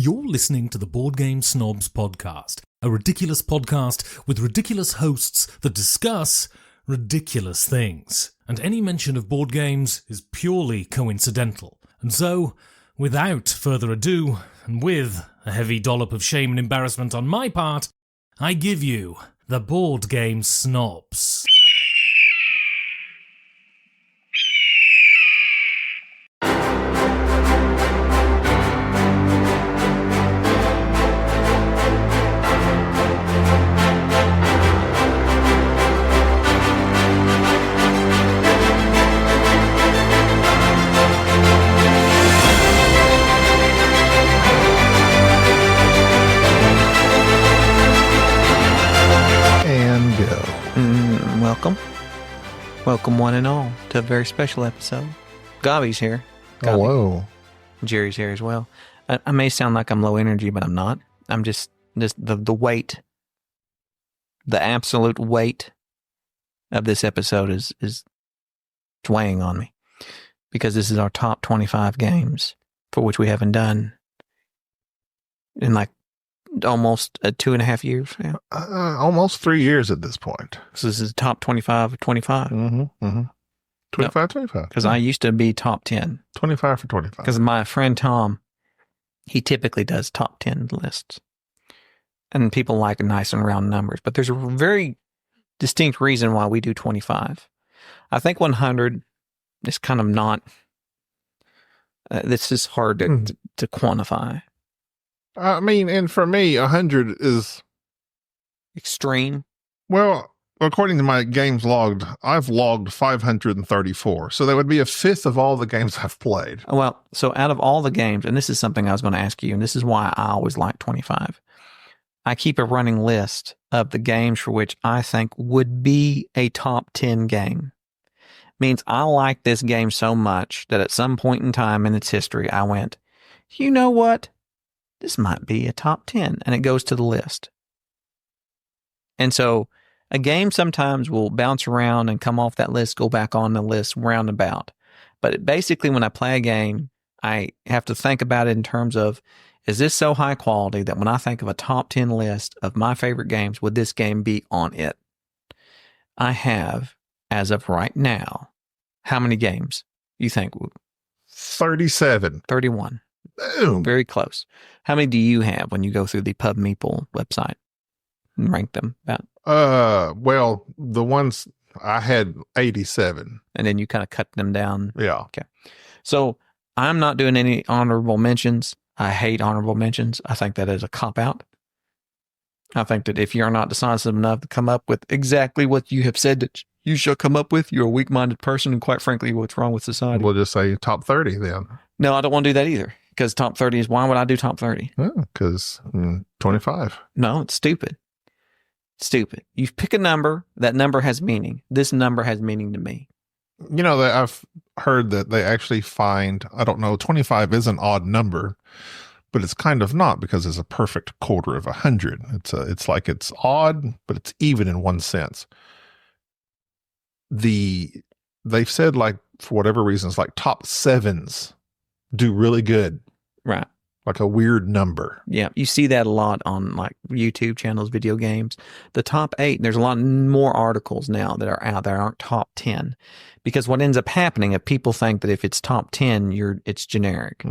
You're listening to the Board Game Snobs podcast, a ridiculous podcast with ridiculous hosts that discuss ridiculous things. And any mention of board games is purely coincidental. And so, without further ado, and with a heavy dollop of shame and embarrassment on my part, I give you the Board Game Snobs. Welcome one and all to a very special episode. Gaby's here. Gaby. Hello. Jerry's here as well. I may sound like I'm low energy, but I'm not. I'm just the weight, the absolute weight of this episode is weighing on me because this is our top 25 games for which we haven't done in like almost 2.5 years. Yeah. Almost 3 years at this point. So this is top 25 of 25. 25. Because I used to be top 10. 25 for 25. Because my friend Tom, he typically does top 10 lists. And people like nice and round numbers. But there's a very distinct reason why we do 25. I think 100 is kind of not, this is hard to quantify. I mean, and for me, 100 is extreme. Well, according to my games logged, I've logged 534. So that would be a fifth of all the games I've played. Well, so out of all the games, and this is something I was going to ask you, and this is why I always like 25. I keep a running list of the games for which I think would be a top 10 game. Means I like this game so much that at some point in time in its history, I went, you know what? This might be a top 10, and it goes to the list. And so a game sometimes will bounce around and come off that list, go back on the list roundabout. But basically, when I play a game, I have to think about it in terms of, is this so high quality that when I think of a top 10 list of my favorite games, would this game be on it? I have, as of right now, how many games you think? 37. 31. Boom. Very close. How many do you have when you go through the Pub Meeple website and rank them about? Well, the ones I had 87. And then you kind of cut them down. Yeah. Okay. So I'm not doing any honorable mentions. I hate honorable mentions. I think that is a cop-out. I think that if you're not decisive enough to come up with exactly what you have said that you shall come up with, you're a weak-minded person, and quite frankly, what's wrong with society? We'll just say top 30 then. No, I don't want to do that either. Because top 30 is, why would I do top 30? Because 25. No, it's stupid. Stupid. You pick a number, that number has meaning. This number has meaning to me. You know, I've heard that they actually find, I don't know, 25 is an odd number, but it's kind of not because it's a perfect quarter of 100. It's like it's odd, but it's even in one sense. They've said, like, for whatever reasons, like top sevens do really good. Right. Like a weird number. Yeah. You see that a lot on like YouTube channels, video games. The top 8, there's a lot more articles now that are out there aren't top 10. Because what ends up happening if people think that if it's top 10, it's generic.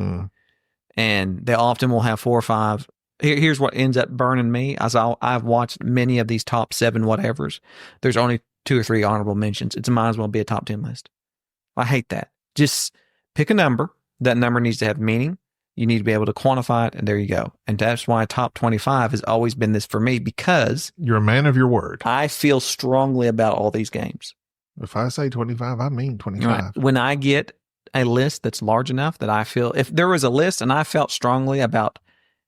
And they often will have 4 or 5. Here's what ends up burning me. As I've watched many of these top 7 whatevers. There's only 2 or 3 honorable mentions. It might as well be a top 10 list. I hate that. Just pick a number. That number needs to have meaning. You need to be able to quantify it, and there you go. And that's why top 25 has always been this for me, because you're a man of your word. I feel strongly about all these games. If I say 25, I mean 25. Right. When I get a list that's large enough that I feel, if there was a list and I felt strongly about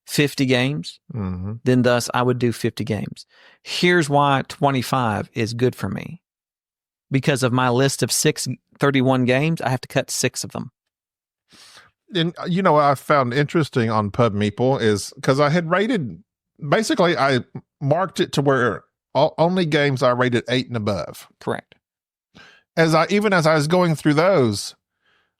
50 games, then thus I would do 50 games. Here's why 25 is good for me. Because of my list of 31 games, I have to cut 6 of them. And, you know, what I found interesting on Pub Meeple is because I had rated, basically, I marked it to where only games I rated 8 and above. Correct. Even as I was going through those,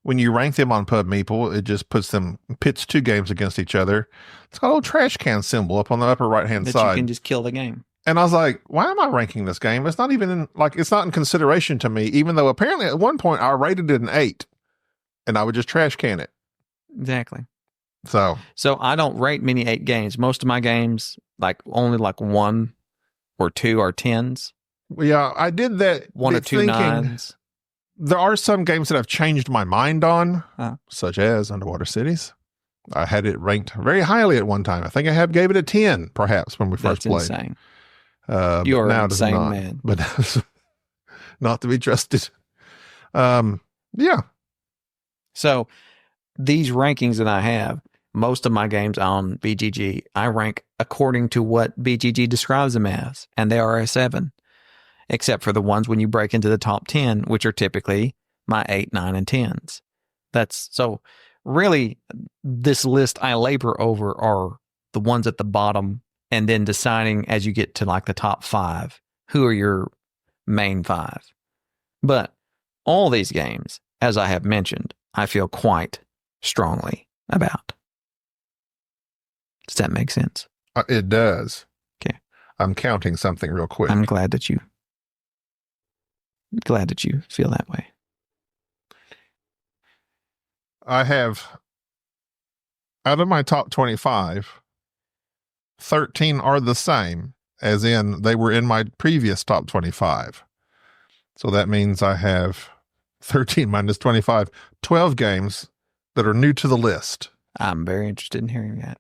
when you rank them on PubMeeple, it just pits two games against each other. It's got a little trash can symbol up on the upper right-hand That side. you can just kill the game. And I was like, why am I ranking this game? It's not even it's not in consideration to me, even though apparently at one point I rated it an 8 and I would just trash can it. Exactly. So I don't rate many 8 games. Most of my games, only 1 or 2 are 10s. Yeah, I did that. 1 or 2 9s. There are some games that I've changed my mind on, such as Underwater Cities. I had it ranked very highly at one time. I think I gave it a 10, perhaps, when we first played. That's insane. You're an insane man. But not to be trusted. Yeah. So these rankings that I have, most of my games on BGG, I rank according to what BGG describes them as, and they are a 7, except for the ones when you break into the top 10, which are typically my 8, 9, and 10s. So really, this list I labor over are the ones at the bottom, and then deciding as you get to the top 5, who are your main 5. But all these games, as I have mentioned, I feel quite strongly about. Does that make sense? It does. Okay. I'm counting something real quick. I'm glad that you feel that way. I have, out of my top 25, 13 are the same, as in they were in my previous top 25. So that means I have 13 minus 25, 12 games that are new to the list. I'm very interested in hearing that.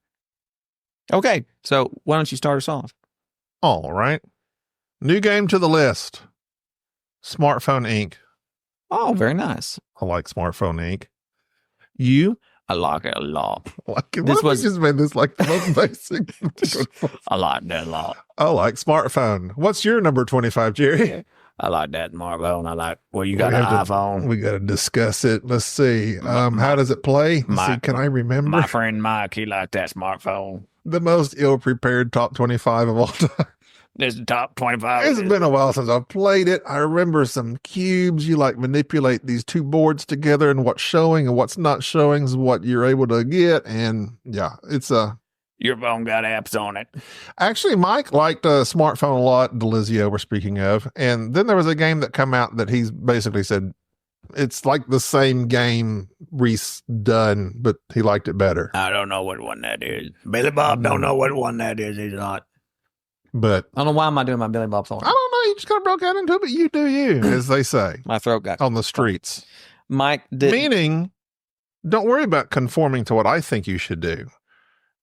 Okay, so why don't you start us off? All right. New game to the list. Smartphone Inc. Oh, very nice. I like Smartphone Inc. You? I like it a lot. This was just made this the most basic. I like that a lot. I like Smartphone. What's your number 25, Jerry? I like that smartphone. I like, you got an iPhone. We got to discuss it. Let's see. How does it play? Can I remember? My friend Mike, he liked that smartphone. The most ill-prepared top 25 of all time. This is top 25. It's been a while since I've played it. I remember some cubes. You manipulate these two boards together, and what's showing and what's not showing is what you're able to get. And yeah, it's your phone got apps on it. Actually, Mike liked a smartphone a lot. Delizio we're speaking of. And then there was a game that come out that he's basically said it's like the same game Reese done, but he liked it better. I don't know what one that is. Billy Bob don't know what one that is. He's not. But I don't know why am I doing my Billy Bob song. I don't know. You just kind of broke out into it, but you do you, as they say. My throat got on the streets. Mike did. Meaning, don't worry about conforming to what I think you should do.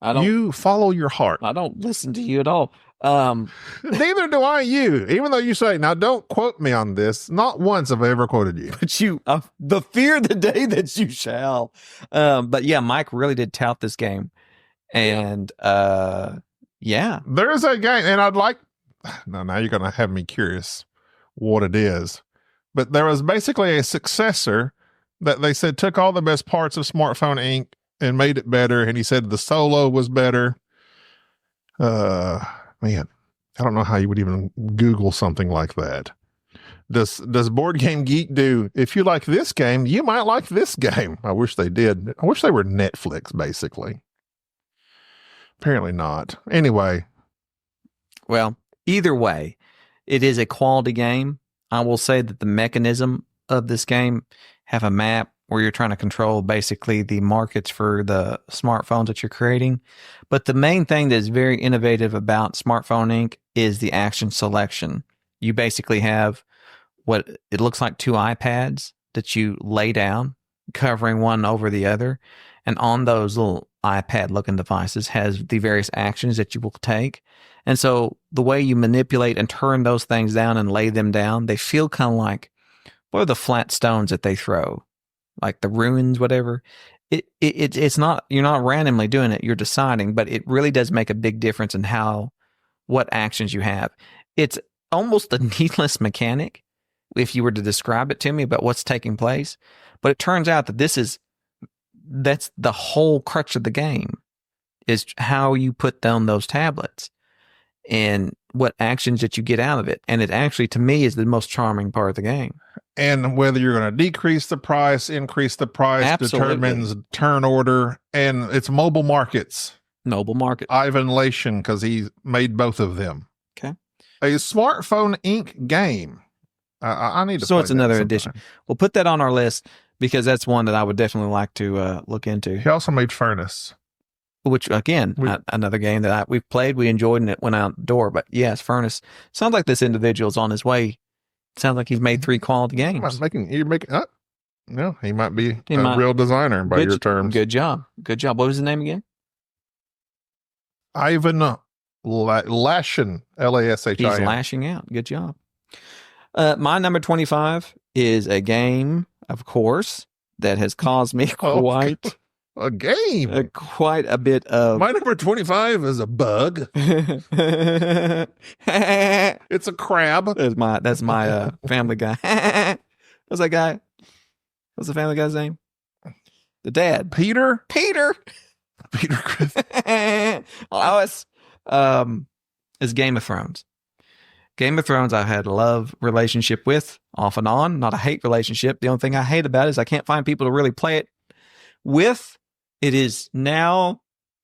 You follow your heart. I don't listen to you at all. Neither do I you. Even though you say, now don't quote me on this. Not once have I ever quoted you. But you, the fear the day that you shall. But yeah, Mike really did tout this game. And yeah. There is a game, and I'd like, now you're going to have me curious what it is. But there was basically a successor that they said took all the best parts of Smartphone Inc. and made it better. And he said the solo was better. Man, I don't know how you would even Google something like that. Does Board Game Geek do, if you like this game, you might like this game? I wish they did. I wish they were Netflix, basically. Apparently not. Anyway. Well, either way, it is a quality game. I will say that the mechanism of this game have a map where you're trying to control basically the markets for the smartphones that you're creating. But the main thing that is very innovative about Smartphone Inc. is the action selection. You basically have what it looks like 2 iPads that you lay down, covering one over the other. And on those little iPad-looking devices has the various actions that you will take. And so the way you manipulate and turn those things down and lay them down, they feel kind of like, what are the flat stones that they throw? Like the ruins, whatever. It's not, you're not randomly doing it, you're deciding, but it really does make a big difference in what actions you have. It's almost a needless mechanic if you were to describe it to me about what's taking place. But it turns out that that's the whole crutch of the game, is how you put down those tablets and what actions that you get out of it. And it actually, to me, is the most charming part of the game. And whether you're going to decrease the price, increase the price, Absolutely. determines turn order. And it's mobile markets. Noble market. Ivanlation, because he made both of them. Okay. A smartphone ink game. I need to. So play it's that another sometime. edition. We'll put that on our list because that's one that I would definitely like to look into. He also made Furnace. Which again, another game that we've played, we enjoyed, and it went outdoor. But yes, Furnace sounds like this individual's on his way. Sounds like he's made 3 quality games. No, he might be a real designer by your terms. Good job. What was his name again? Ivan Lashin, Lashin. He's lashing out. Good job. My number 25 is a game, of course, that has caused me quite a game, quite a bit of. My number 25 is a bug. It's a crab. That's my Family Guy. What's that guy? What's the Family Guy's name? The dad. Peter Griffin. It's Game of Thrones. Game of Thrones I've had a love relationship with, off and on, not a hate relationship. The only thing I hate about it is I can't find people to really play it with. It is now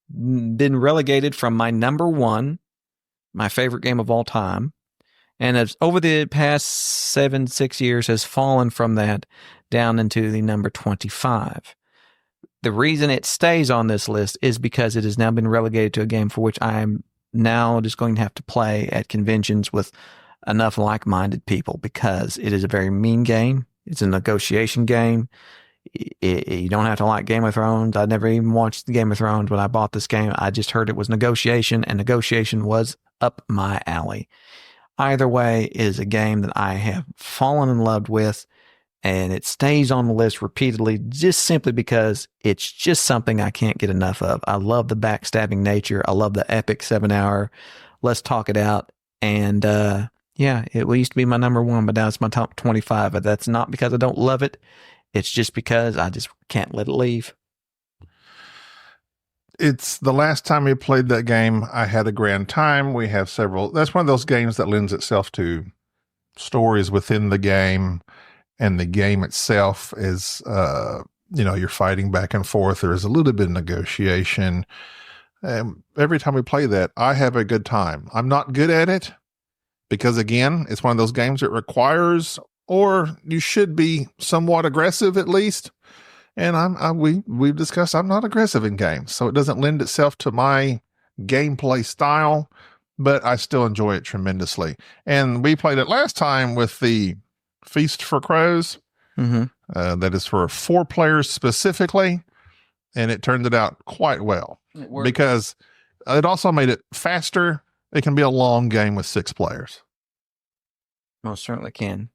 been relegated from my number 1, my favorite game of all time. And it's over the past 6 years has fallen from that down into the number 25. The reason it stays on this list is because it has now been relegated to a game for which I'm now just going to have to play at conventions with enough like-minded people because it is a very mean game. It's a negotiation game. You don't have to like Game of Thrones. I never even watched the Game of Thrones when I bought this game. I just heard it was negotiation, and negotiation was up my alley. Either way, it is a game that I have fallen in love with, and it stays on the list repeatedly just simply because it's just something I can't get enough of. I love the backstabbing nature. I love the epic 7-hour, let's talk it out. And it used to be my number 1, but now it's my top 25. But that's not because I don't love it. It's just because I just can't let it leave. It's the last time we played that game, I had a grand time. We have several. That's one of those games that lends itself to stories within the game, and the game itself is, you're fighting back and forth. There is a little bit of negotiation. Every time we play that, I have a good time. I'm not good at it because, again, it's one of those games that requires, or you should be somewhat aggressive at least. And we've discussed I'm not aggressive in games, so it doesn't lend itself to my gameplay style, but I still enjoy it tremendously. And we played it last time with the Feast for Crows. Mm-hmm. That is for 4 players specifically, and it turned it out quite well because it also made it faster. It can be a long game with 6 players. Most certainly can.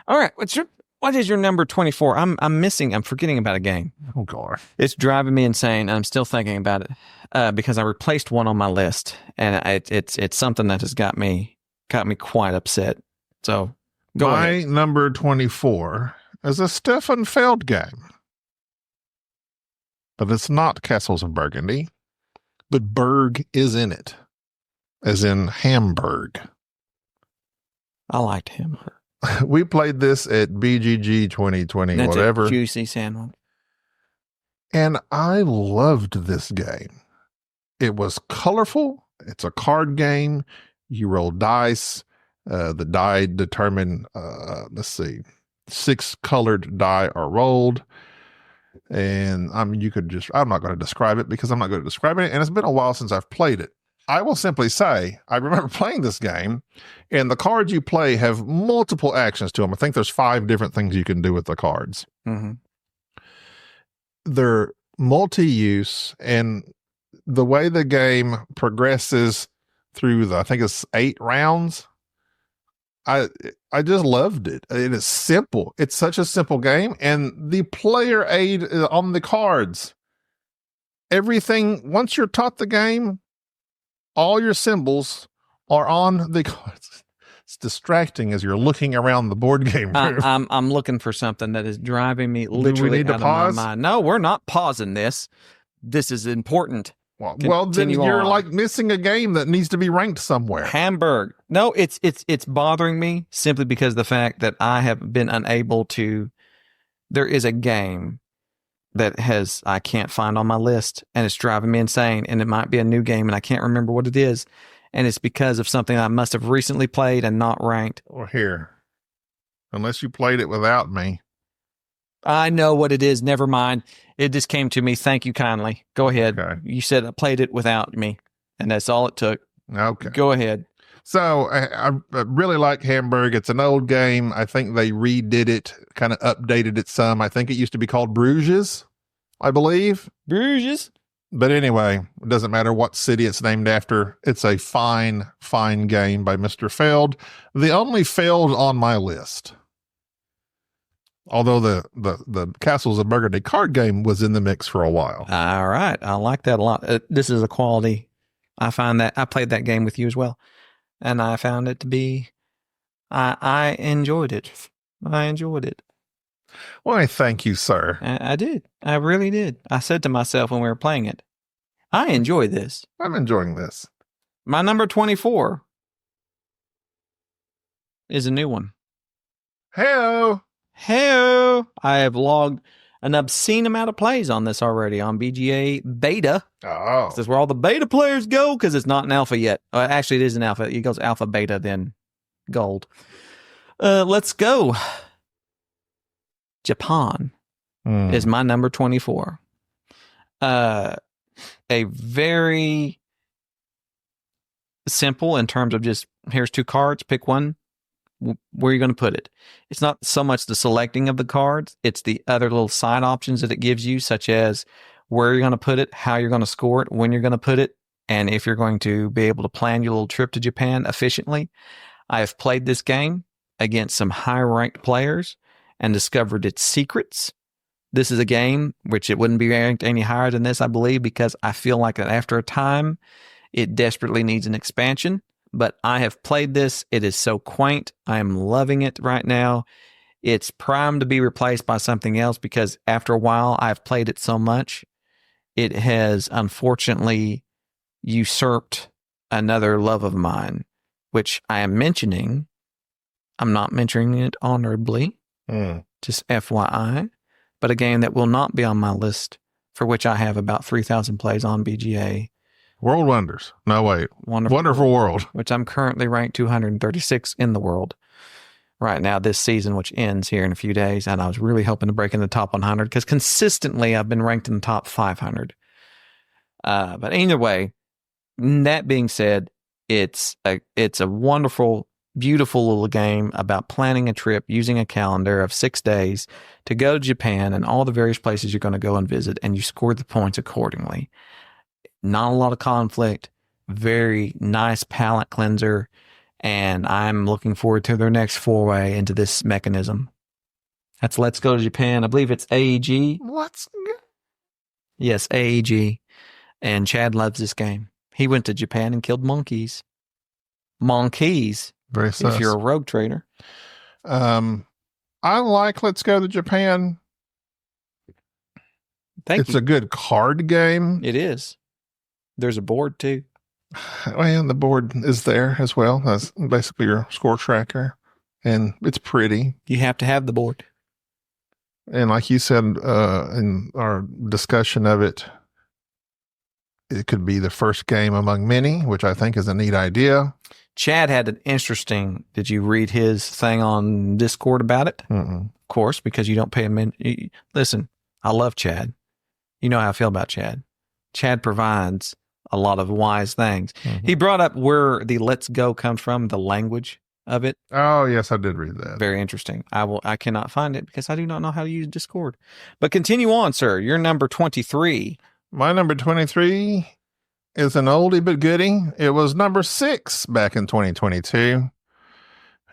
All right, what is your number 24? I'm forgetting about a game. Oh God, it's driving me insane. I'm still thinking about it because I replaced one on my list, and it's something that has got me quite upset. So go ahead. My number 24 is a Stefan Feld game, but it's not Castles of Burgundy, but Berg is in it, as in Hamburg. I liked Hamburg. We played this at BGG 2020, That's whatever. A juicy sandwich. And I loved this game. It was colorful. It's a card game. You roll dice. The die determine, 6 colored die are rolled. And I'm not going to describe it because I'm not good at describing it. And it's been a while since I've played it. I will simply say, I remember playing this game, and the cards you play have multiple actions to them. I think there's 5 different things you can do with the cards. Mm-hmm. They're multi-use, and the way the game progresses through I think it's 8 rounds, I just loved it. It is simple. It's such a simple game, and the player aid on the cards, everything, once you're taught the game, all your symbols are on the cards. It's distracting as you're looking around the board game room. I'm looking for something that is driving me literally Do we need to out pause? of my mind. No, we're not pausing this. This is important. Well, then Continue you're on. like missing a game that needs to be ranked somewhere. Hamburg. No, it's bothering me simply because of the fact that I have been unable to. There is a game that I can't find on my list, and it's driving me insane. And it might be a new game, and I can't remember what it is. And it's because of something I must have recently played and not ranked. Well, here, unless you played it without me. I know what it is. Never mind. It just came to me. Thank you kindly. Go ahead. Okay. You said I played it without me, and that's all it took. Okay. Go ahead. So I really like Hamburg. It's an old game. I think they redid it, kind of updated it some. I think it used to be called Bruges, I believe. Bruges. But anyway, it doesn't matter what city it's named after. It's a fine, fine game by Mr. Feld. The only Feld on my list. Although the Castles of Burgundy card game was in the mix for a while. All right. I like that a lot. This is a quality. I find that I played that game with you as well. And I found it to be, I enjoyed it. I enjoyed it. Why, thank you, sir. I did. I really did. I said to myself when we were playing it, I enjoy this. I'm enjoying this. My number 24 is a new one. Hey-o. Hell, I have logged an obscene amount of plays on this already on BGA Beta. Oh. This is where all the beta players go because it's not an alpha yet. Actually, it is an alpha. It goes alpha, beta, then gold. Let's go. Japan is my number 24. A very simple in terms of just here's 2 cards, pick one. Where are you going to put it? It's not so much the selecting of the cards, it's the other little side options that it gives you, such as where you're going to put it, how you're going to score it, when you're going to put it, and if you're going to be able to plan your little trip to Japan efficiently. I have played this game against some high-ranked players and discovered its secrets. This is a game which it wouldn't be ranked any higher than this, I believe, because I feel like that after a time, it desperately needs an expansion. But I have played this. It is so quaint. I am loving it right now. It's primed to be replaced by something else because after a while, I've played it so much, it has unfortunately usurped another love of mine, which I am mentioning. I'm not mentioning it honorably, just FYI, but a game that will not be on my list, for which I have about 3,000 plays on BGA. World Wonders. No, wait. Wonderful World. Which I'm currently ranked 236 in the world right now this season, which ends here in a few days. And I was really hoping to break in the top 100 because consistently I've been ranked in the top 500. But either way, that being said, it's a wonderful, beautiful little game about planning a trip using a calendar of 6 days to go to Japan and all the various places you're going to go and visit, and you score the points accordingly. Not a lot of conflict, very nice palate cleanser, and I'm looking forward to their next foray into this mechanism. That's Let's Go to Japan. I believe it's AEG. Let's go. Yes, AEG. And Chad loves this game. He went to Japan and killed monkeys. Monkeys. Very sus. If you're a rogue trader. I like Let's Go to Japan. It's a good card game. It is. There's a board too. And the board is there as well. That's basically your score tracker. And it's pretty. You have to have the board. And like you said in our discussion of it, it could be the first game among many, which I think is a neat idea. Chad had an interesting, did you read his thing on Discord about it? Mm-mm. Of course, because you don't pay him. Listen, I love Chad. You know how I feel about Chad. Chad provides a lot of wise things. Mm-hmm. He brought up where the Let's Go comes from, the language of it. Oh, yes, I did read that. Very interesting. I cannot find it because I do not know how to use Discord. But continue on, sir. You're number 23. My number 23 is an oldie but goodie. It was number 6 back in 2022.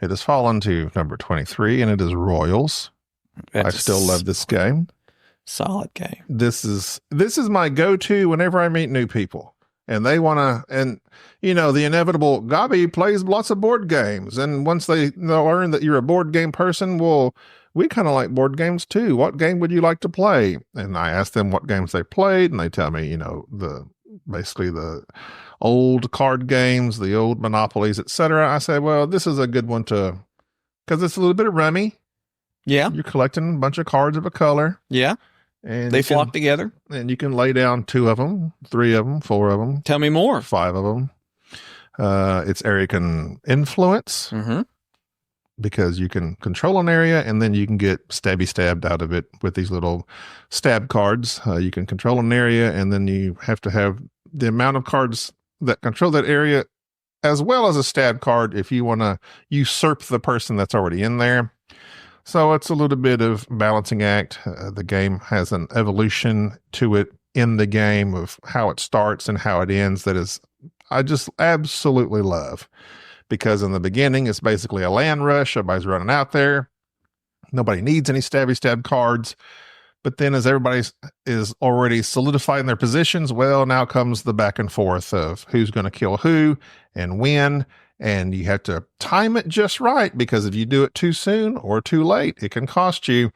It has fallen to number 23, and it is Royals. I still love this game. Solid game. This is my go-to whenever I meet new people. And they want to, and you know, the inevitable, Gaby plays lots of board games. And once they learn that you're a board game person, well, we kind of like board games too. What game would you like to play? And I ask them what games they played, and they tell me, you know, basically the old card games, the old monopolies, etc. I said, well, this is a good one because it's a little bit of rummy. Yeah. You're collecting a bunch of cards of a color. Yeah. And they flock together. And you can lay down 2 of them, 3 of them, 4 of them. Tell me more. 5 of them. It's area can influence because you can control an area and then you can get stabbed out of it with these little stab cards. You can control an area and then you have to have the amount of cards that control that area as well as a stab card if you want to usurp the person that's already in there. So it's a little bit of balancing act. The game has an evolution to it in the game of how it starts and how it ends that is, I just absolutely love. Because in the beginning, it's basically a land rush. Everybody's running out there. Nobody needs any stab cards. But then as everybody is already solidifying their positions, well, now comes the back and forth of who's going to kill who and when. And you have to time it just right because if you do it too soon or too late, it can cost you.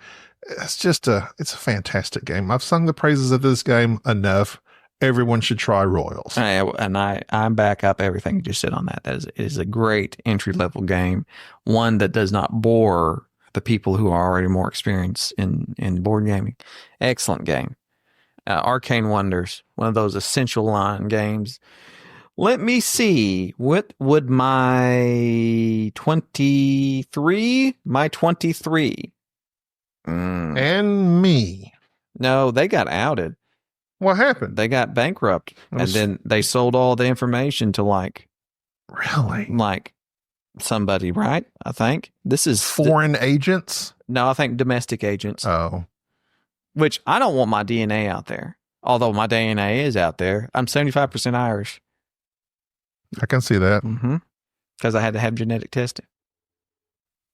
It's a fantastic game. I've sung the praises of this game enough. Everyone should try Royals. And I back up everything you just said on that. It is a great entry-level game, one that does not bore the people who are already more experienced in board gaming. Excellent game. Arcane Wonders, one of those essential line games. Let me see. What would my 23? My 23. And me. No, they got outed. What happened? They got bankrupt, and then they sold all the information to like somebody, right? I think this is foreign agents. No, I think domestic agents. Oh, which I don't want my DNA out there. Although my DNA is out there, I'm 75% Irish. I can see that. Because I had to have genetic testing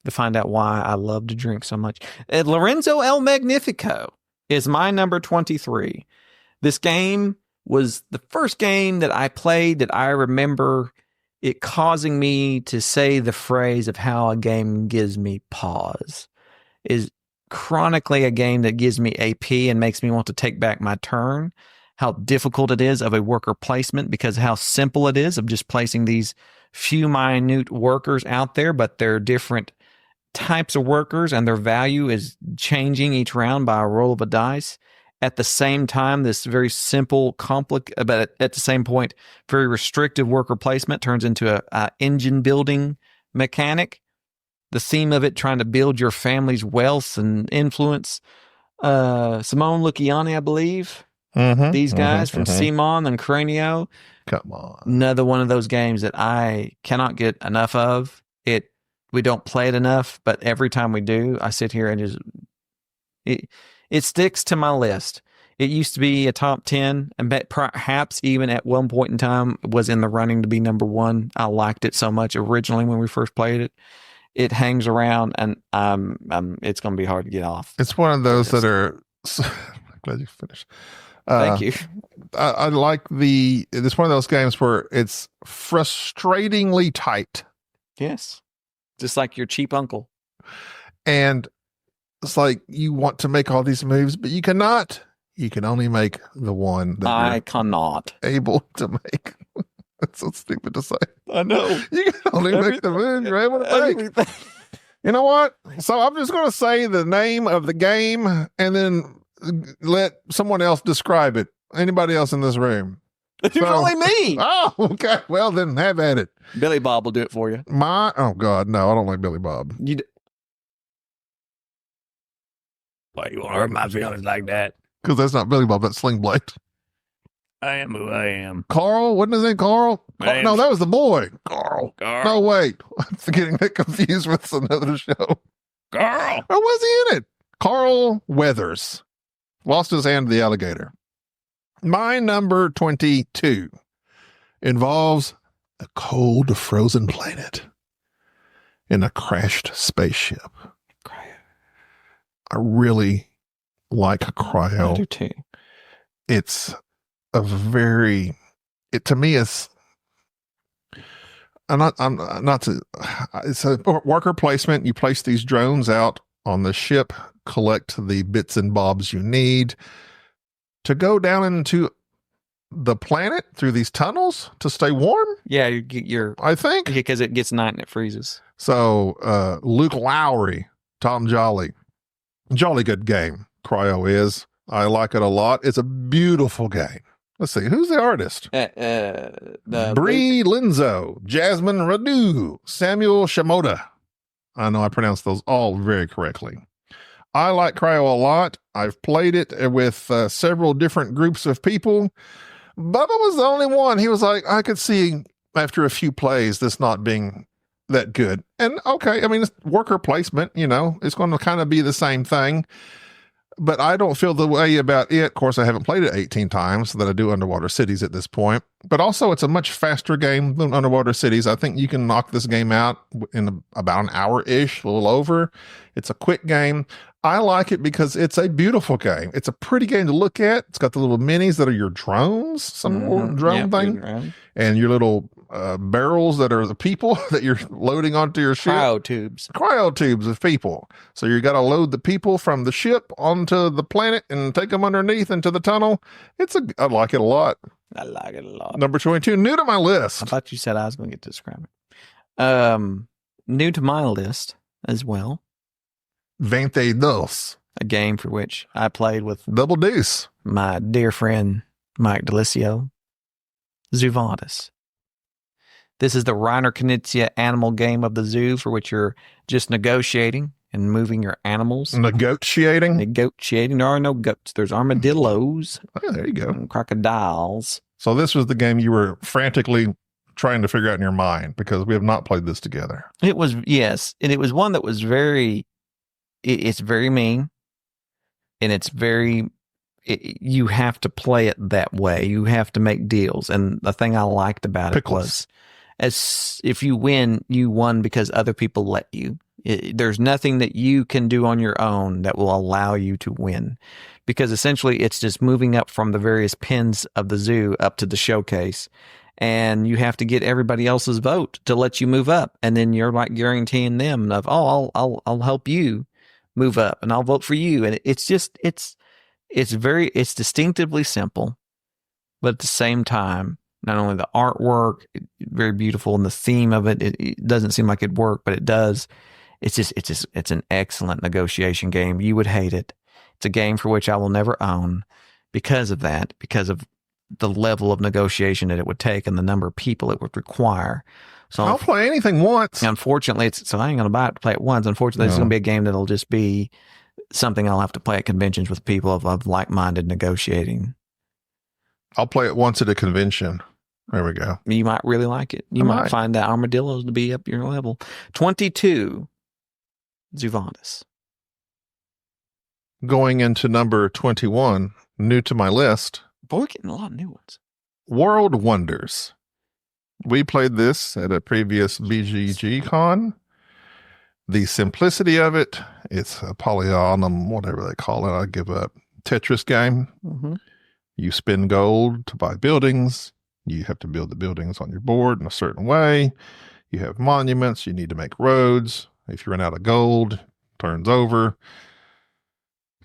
to find out why I love to drink so much. Lorenzo Il Magnifico is my number 23. This game was the first game that I played that I remember it causing me to say the phrase of how a game gives me pause. Is chronically a game that gives me AP and makes me want to take back my turn. How difficult it is of a worker placement because how simple it is of just placing these few minute workers out there, but they're different types of workers and their value is changing each round by a roll of a dice. At the same time, this very simple, but at the same point, very restrictive worker placement turns into a engine building mechanic. The theme of it trying to build your family's wealth and influence. Simone Luciani, I believe. These guys from Simon and Cryo. Come on. Another one of those games that I cannot get enough of. We don't play it enough, but every time we do, I sit here and just... It sticks to my list. It used to be a top 10, and perhaps even at one point in time was in the running to be number 1. I liked it so much originally when we first played it. It hangs around, and it's going to be hard to get off. It's one of those that are... Glad you finished. Thank you. I like it's one of those games where it's frustratingly tight. Yes. Just like your cheap uncle. And it's like you want to make all these moves, but you cannot. You can only make the one that I cannot able to make. That's so stupid to say. I know. You can only make the move you're able to make. You know what? So I'm just going to say the name of the game and then let someone else describe it. Anybody else in this room? It's only me. Oh, okay. Well, then have at it. Billy Bob will do it for you. Oh, God. No, I don't like Billy Bob. Why you want to hurt my feelings like that? Because that's not Billy Bob. That's Sling Blade. I am who I am. Carl? Wasn't his name Carl? No, that was the boy. Carl. No, wait. I'm getting that confused with another show. Carl. Or was he in it? Carl Weathers. Lost his hand to the alligator. My number 22 involves a cold, frozen planet in a crashed spaceship. Cryo. I really like Cryo. I do too. It's to me, it's it's a worker placement. You place these drones out on the ship, collect the bits and bobs you need to go down into the planet through these tunnels to stay warm. Yeah, you get your I think because it gets night and it freezes. so. Luke Lowry, Tom Jolly, jolly good game. Cryo is. I like it a lot. It's a beautiful game. Let's see, who's the artist? Bree Linzo, Jasmine Radu, Samuel Shimoda. I know I pronounced those all very correctly. I like Cryo a lot. I've played it with several different groups of people. Bubba was the only one. He was like, I could see after a few plays this not being that good. And okay, I mean, it's worker placement, it's going to kind of be the same thing. But I don't feel the way about it. Of course, I haven't played it 18 times that I do Underwater Cities at this point. But also, it's a much faster game than Underwater Cities. I think you can knock this game out in about an hour-ish, a little over. It's a quick game. I like it because it's a beautiful game. It's a pretty game to look at. It's got the little minis that are your drones, some little drone thing, and your little barrels that are the people that you're loading onto your ship. Cryo tubes of people. So you got to load the people from the ship onto the planet and take them underneath into the tunnel. I like it a lot. I like it a lot. Number 22, new to my list. I thought you said I was going to get to describe it. New to my list as well. 22. A game for which I played with Double Deuce. My dear friend, Mike Delisio. Vadis. This is the Reiner Knizia animal game of the zoo for which you're just negotiating and moving your animals. Negotiating? Negotiating. There are no goats. There's armadillos. Oh, there you go. And crocodiles. So this was the game you were frantically trying to figure out in your mind because we have not played this together. It was, yes. And it was one that was it's very mean. And it's you have to play it that way. You have to make deals. And the thing I liked about it was, if you win, you won because other people let you. There's nothing that you can do on your own that will allow you to win, because essentially it's just moving up from the various pens of the zoo up to the showcase, and you have to get everybody else's vote to let you move up, and then you're like guaranteeing them of, I'll help you move up, and I'll vote for you, and it's distinctively simple, but at the same time, not only the artwork, very beautiful, and the theme of it doesn't seem like it'd work, but it does. It's an excellent negotiation game. You would hate it. It's a game for which I will never own because of that, because of the level of negotiation that it would take and the number of people it would require. So I'll play anything once. Unfortunately, so I ain't going to buy it to play it once. Unfortunately, It's going to be a game that'll just be something I'll have to play at conventions with people of like-minded negotiating. I'll play it once at a convention. There we go. You might really like it. You might find that armadillos to be up your level. 22, Vadis. Going into number 21, new to my list. Boy, we're getting a lot of new ones. World Wonders. We played this at a previous BGG con. The simplicity of it, it's a polygonum, whatever they call it. I give up. Tetris game. Mm-hmm. You spend gold to buy buildings. You have to build the buildings on your board in a certain way. You have monuments. You need to make roads. If you run out of gold, turns over.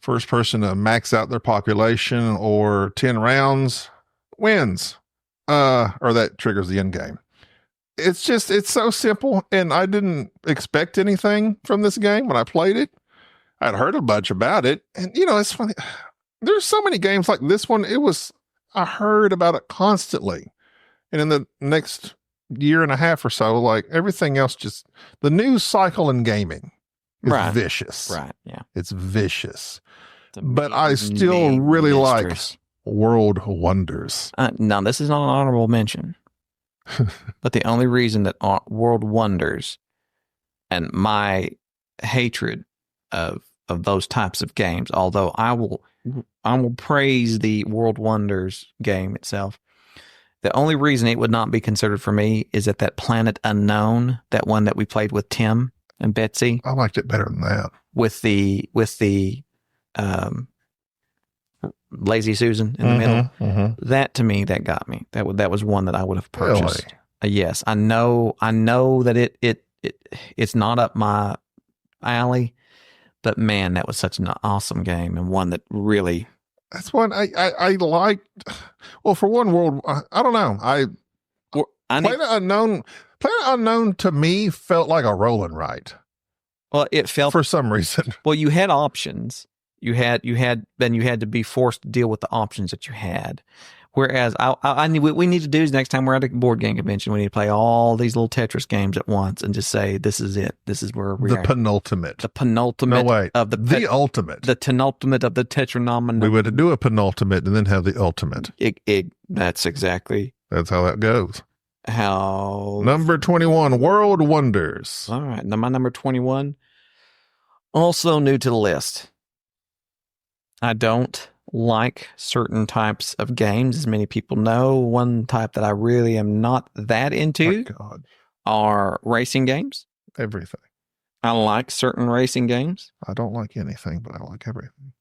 First person to max out their population or 10 rounds wins. Or that triggers the end game. It's so simple, and I didn't expect anything from this game when I played it. I'd heard a bunch about it, and it's funny. There's so many games like this one. I heard about it constantly. And in the next year and a half or so, like everything else, just the news cycle in gaming is vicious. Right. Yeah. It's vicious. But I still really like World Wonders. No, this is not an honorable mention. But the only reason that World Wonders and my hatred of those types of games, although I will praise the World Wonders game itself. The only reason it would not be considered for me is that Planet Unknown, that one that we played with Tim and Betsy. I liked it better than that. With the Lazy Susan in the middle. Mm-hmm. That to me, that got me. That was one that I would have purchased. Really? Yes, I know that it's not up my alley, but man, that was such an awesome game and one that really That's one I like. Well, for one, world, I don't know. Planet Unknown to me felt like a rolling right. Well, it felt for some reason. Well, you had options. You had to be forced to deal with the options that you had. Whereas what we need to do is next time we're at a board game convention, we need to play all these little Tetris games at once and just say, this is it. This is where we are. The penultimate. No, wait. Of the ultimate. The penultimate of the tetranomenon. We would do a penultimate and then have the ultimate. That's exactly. That's how that goes. How. Number 21, World Wonders. All right. Now my number 21, also new to the list. I don't like certain types of games, as many people know. One type that I really am not that into are racing games. Everything. I like certain racing games. I don't like anything, but I like everything.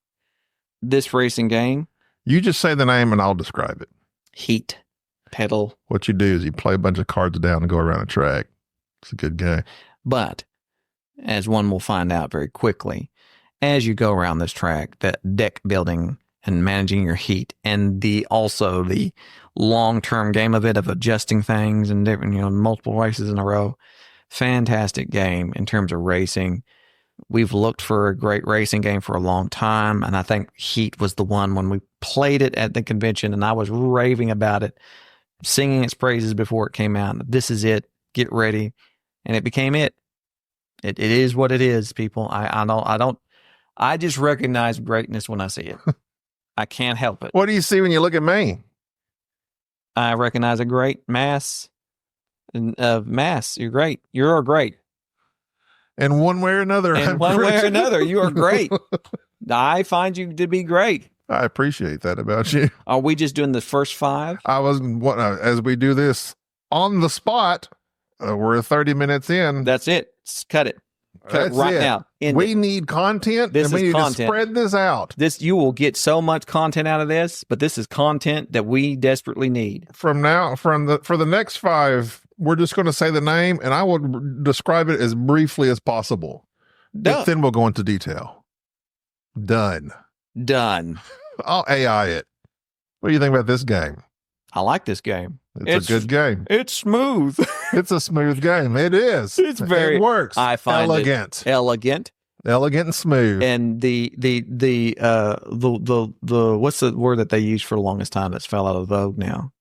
This racing game. You just say the name and I'll describe it. Heat. Pedal. What you do is you play a bunch of cards down and go around a track. It's a good game. But, as one will find out very quickly, as you go around this track, that deck building and managing your heat, and also the long-term game of it, of adjusting things and different, multiple races in a row. Fantastic game in terms of racing. We've looked for a great racing game for a long time, and I think Heat was the one when we played it at the convention, and I was raving about it, singing its praises before it came out. This is it. Get ready. And it became it. It is what it is, people. I just recognize greatness when I see it. I can't help it. What do you see when you look at me? I recognize a great mass. You're great. You're great. In one way or another. You are great. I find you to be great. I appreciate that about you. Are we just doing the first 5? As we do this on the spot, we're 30 minutes in. That's it. Cut it. Cut it right now. We need content, and we need to spread this out. You will get so much content out of this, but this is content that we desperately need. For the next 5, we're just going to say the name, and I will describe it as briefly as possible. But then we'll go into detail. Done. I'll AI it. What do you think about this game? I like this game. It's a good game. It's smooth. It's a smooth game. It is. It works. I find elegant. Elegant and smooth. And the what's the word that they used for the longest time that's fell out of vogue now?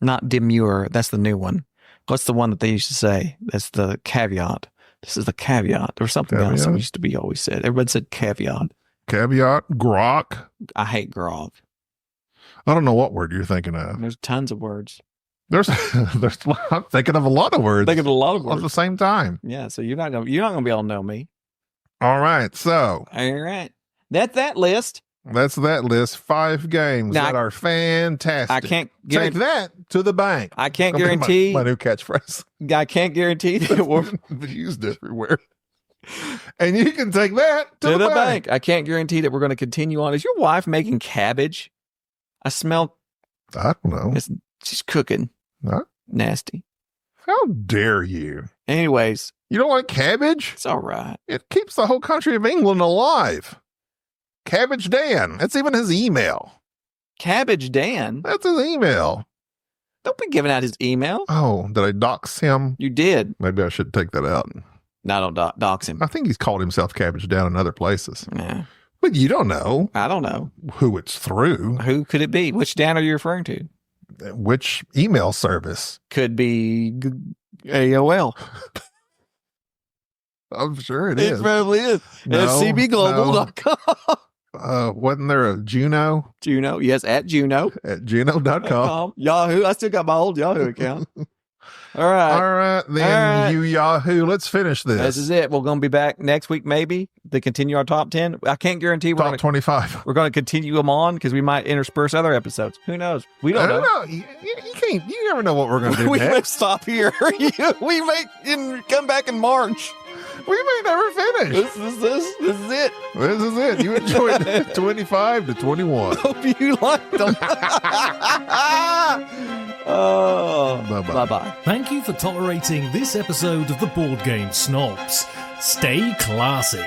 Not demure. That's the new one. What's the one that they used to say? That's the caveat. This is the caveat. There was something else that used to be always said. Everybody said caveat. Caveat. Grok. I hate grok. I don't know what word you're thinking of. There's tons of words. I'm thinking of a lot of words. Thinking of a lot of words at the same time. Yeah, so you're not gonna be able to know me. All right, so that's that list. That's that list. 5 games that are fantastic. I can't take that to the bank. I can't guarantee my new catchphrase. I can't guarantee that it will be used everywhere. And you can take that to the bank. I can't guarantee that we're going to continue on. Is your wife making cabbage? I smell. I don't know. She's cooking. Huh? Nasty. How dare you? Anyways. You don't like cabbage? It's all right. It keeps the whole country of England alive. Cabbage Dan. That's even his email. Cabbage Dan? That's his email. Don't be giving out his email. Oh, did I dox him? You did. Maybe I should take that out. No, don't dox him. I think he's called himself Cabbage Dan in other places. Yeah. But you don't know. I don't know. Who it's through. Who could it be? Which Dan are you referring to? Which email service? Could be AOL. I'm sure it is. It probably is. No, FCBglobal.com. Wasn't there a Juno? Juno, yes, at Juno. At Juno.com. Yahoo. I still got my old Yahoo account. All right. Then you Yahoo. Let's finish this. This is it. We're going to be back next week, maybe, to continue our top 10. I can't guarantee we're top 25. We're going to continue them on because we might intersperse other episodes. Who knows? We don't know. You can't. You never know what we're going to do we next. may stop here. We may come back in March. We may never finish. This is it. This is it. You enjoyed 25 to 21. Hope you liked them. Bye-bye. Thank you for tolerating this episode of the Board Game Snobs. Stay classy.